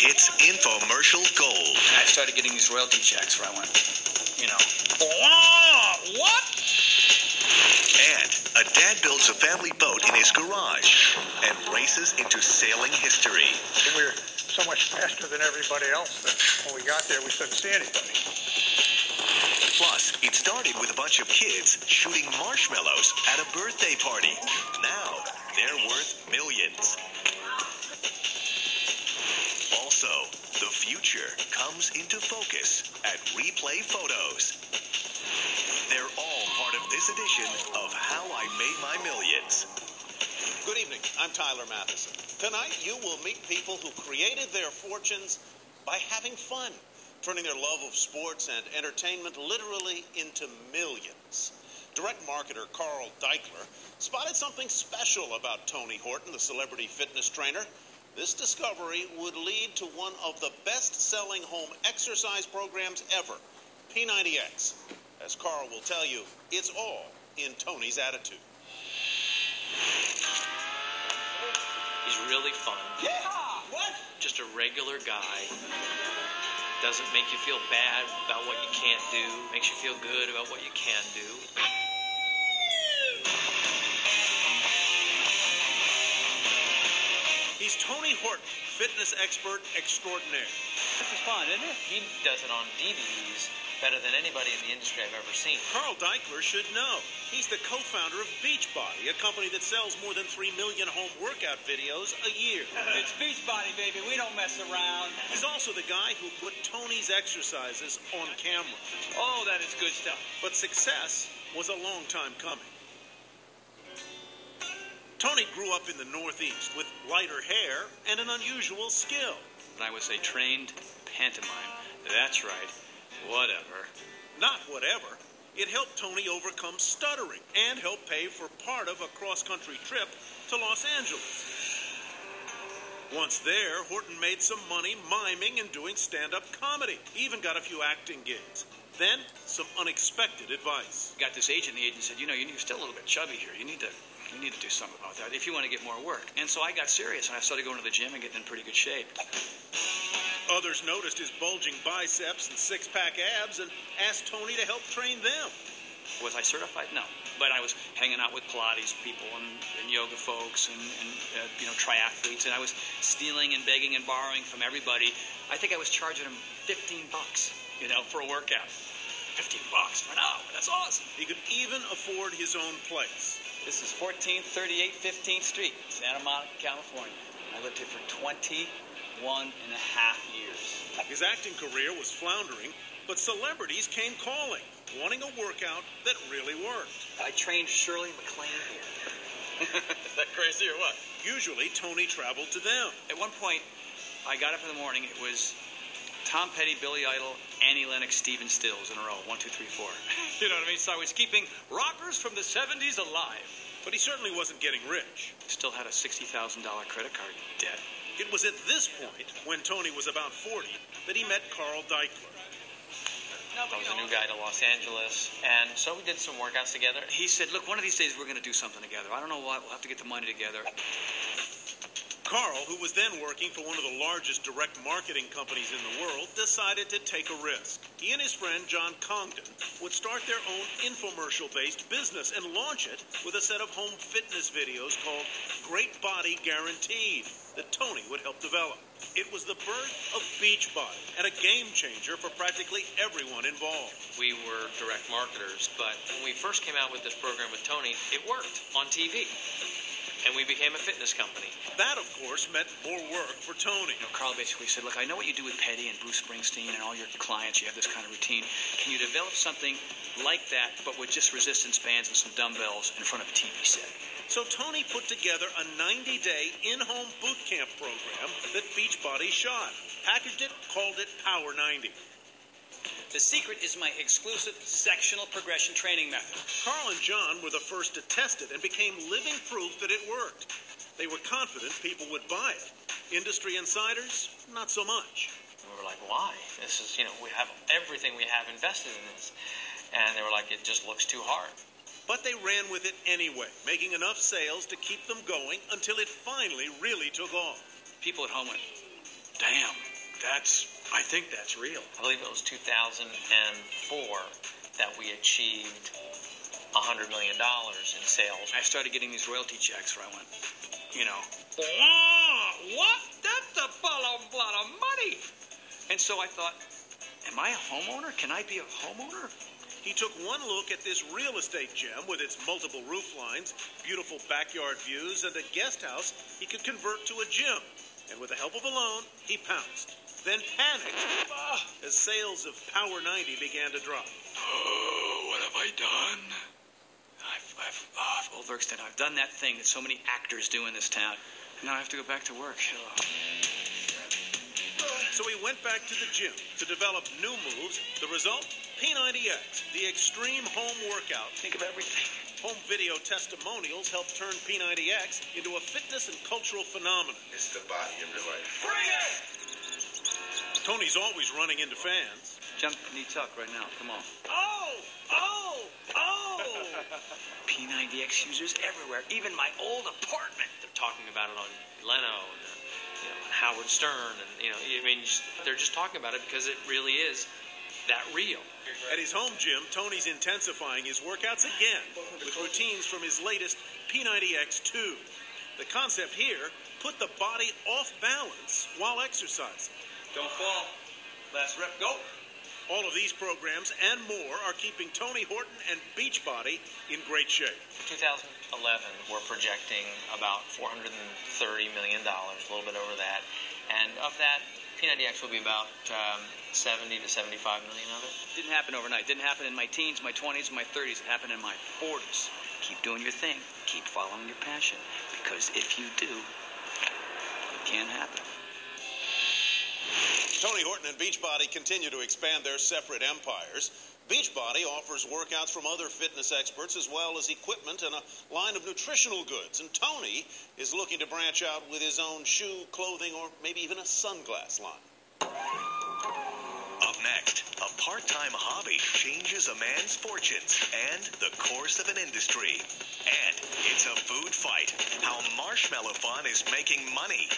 It's infomercial gold. I started getting these royalty checks where I went, what? And a dad builds a family boat in his garage and races into sailing history. We're so much faster than everybody else that when we got there, we couldn't see anybody. Plus, it started with a bunch of kids shooting marshmallows at a birthday party. Now, they're worth millions. Also, the future comes into focus at Replay Photos. They're all part of this edition of How I Made My Millions. Good evening. I'm Tyler Matheson. Tonight, you will meet people who created their fortunes by having fun, turning their love of sports and entertainment literally into millions. Direct marketer Carl Deichler spotted something special about Tony Horton, the celebrity fitness trainer. This discovery would lead to one of the best-selling home exercise programs ever, P90X. As Carl will tell you, it's all in Tony's attitude. He's really fun. Yeah! What? Just a regular guy. Doesn't make you feel bad about what you can't do. Makes you feel good about what you can do. He's Tony Horton, fitness expert extraordinaire. This is fun, isn't it? He does it on DVDs better than anybody in the industry I've ever seen. Carl Deichler should know. He's the co-founder of Beachbody, a company that sells more than 3 million home workout videos a year. It's Beachbody, baby. We don't mess around. He's also the guy who put Tony's exercises on camera. Oh, that is good stuff. But success was a long time coming. Tony grew up in the Northeast with lighter hair and an unusual skill. I was a trained pantomime. That's right. Whatever. Not whatever. It helped Tony overcome stuttering and help pay for part of a cross-country trip to Los Angeles. Once there, Horton made some money miming and doing stand-up comedy. He even got a few acting gigs. Then, some unexpected advice. Got this agent, and the agent said, you're still a little bit chubby here. You need to do something about that if you want to get more work. And so I got serious, and I started going to the gym and getting in pretty good shape. Others noticed his bulging biceps and six-pack abs and asked Tony to help train them. Was I certified? No. But I was hanging out with Pilates people and yoga folks and triathletes, and I was stealing and begging and borrowing from everybody. I think I was charging them $15, for a workout. $15 for an hour. That's awesome. He could even afford his own place. This is 1438 15th Street, Santa Monica, California. I lived here for 21 and a half years. His acting career was floundering, but celebrities came calling, wanting a workout that really worked. I trained Shirley MacLaine here. Is that crazy or what? Usually, Tony traveled to them. At one point, I got up in the morning. It was Tom Petty, Billy Idol, Annie Lennox, Stephen Stills in a row. 1, 2, 3, 4. You know what I mean? So I was keeping rockers from the 70s alive. But he certainly wasn't getting rich. Still had a $60,000 credit card debt. It was at this point, when Tony was about 40, that he met Carl Deichler. I was a new guy to Los Angeles, and so we did some workouts together. He said, look, one of these days we're going to do something together. I don't know what. We'll have to get the money together. Carl, who was then working for one of the largest direct marketing companies in the world, decided to take a risk. He and his friend John Congdon would start their own infomercial-based business and launch it with a set of home fitness videos called Great Body Guaranteed that Tony would help develop. It was the birth of Beachbody and a game changer for practically everyone involved. We were direct marketers, but when we first came out with this program with Tony, it worked on TV. And we became a fitness company. That, of course, meant more work for Tony. Carl basically said, look, I know what you do with Petty and Bruce Springsteen and all your clients. You have this kind of routine. Can you develop something like that, but with just resistance bands and some dumbbells in front of a TV set? So Tony put together a 90-day in-home boot camp program that Beachbody shot. Packaged it, called it Power 90. The secret is my exclusive sectional progression training method. Carl and John were the first to test it and became living proof that it worked. They were confident people would buy it. Industry insiders, not so much. And we were like, why? This is, we have everything we have invested in this. And they were like, it just looks too hard. But they ran with it anyway, making enough sales to keep them going until it finally really took off. People at home went, damn. I think that's real. I believe it was 2004 that we achieved $100 million in sales. I started getting these royalty checks where I went, what? That's a lot of money. And so I thought, am I a homeowner? Can I be a homeowner? He took one look at this real estate gem with its multiple roof lines, beautiful backyard views, and a guest house he could convert to a gym. And with the help of a loan, he pounced. Then panicked as sales of Power 90 began to drop. Oh, what have I done? Ulverston, I've done that thing that so many actors do in this town. Now I have to go back to work. So he went back to the gym to develop new moves. The result? P90X, the extreme home workout. Think of everything. Home video testimonials helped turn P90X into a fitness and cultural phenomenon. It's the body of your life. Bring it! Tony's always running into fans. Jump knee tuck right now. Come on. Oh! P90X users everywhere. Even my old apartment. They're talking about it on Leno and Howard Stern, and they're just talking about it because it really is that real. At his home gym, Tony's intensifying his workouts again with routines from his latest P90X2. The concept here: put the body off balance while exercising. Don't fall. Last rep, go. All of these programs and more are keeping Tony Horton and Beachbody in great shape. For 2011, we're projecting about $430 million, a little bit over that. And of that, P90X will be about 70 to 75 million of it. Didn't happen overnight. Didn't happen in my teens, my 20s, my 30s. It happened in my 40s. Keep doing your thing. Keep following your passion. Because if you do, it can happen. Tony Horton and Beachbody continue to expand their separate empires. Beachbody offers workouts from other fitness experts as well as equipment and a line of nutritional goods. And Tony is looking to branch out with his own shoe, clothing, or maybe even a sunglass line. Up next, a part-time hobby changes a man's fortunes and the course of an industry. And it's a food fight. How Marshmallow Fun is making money.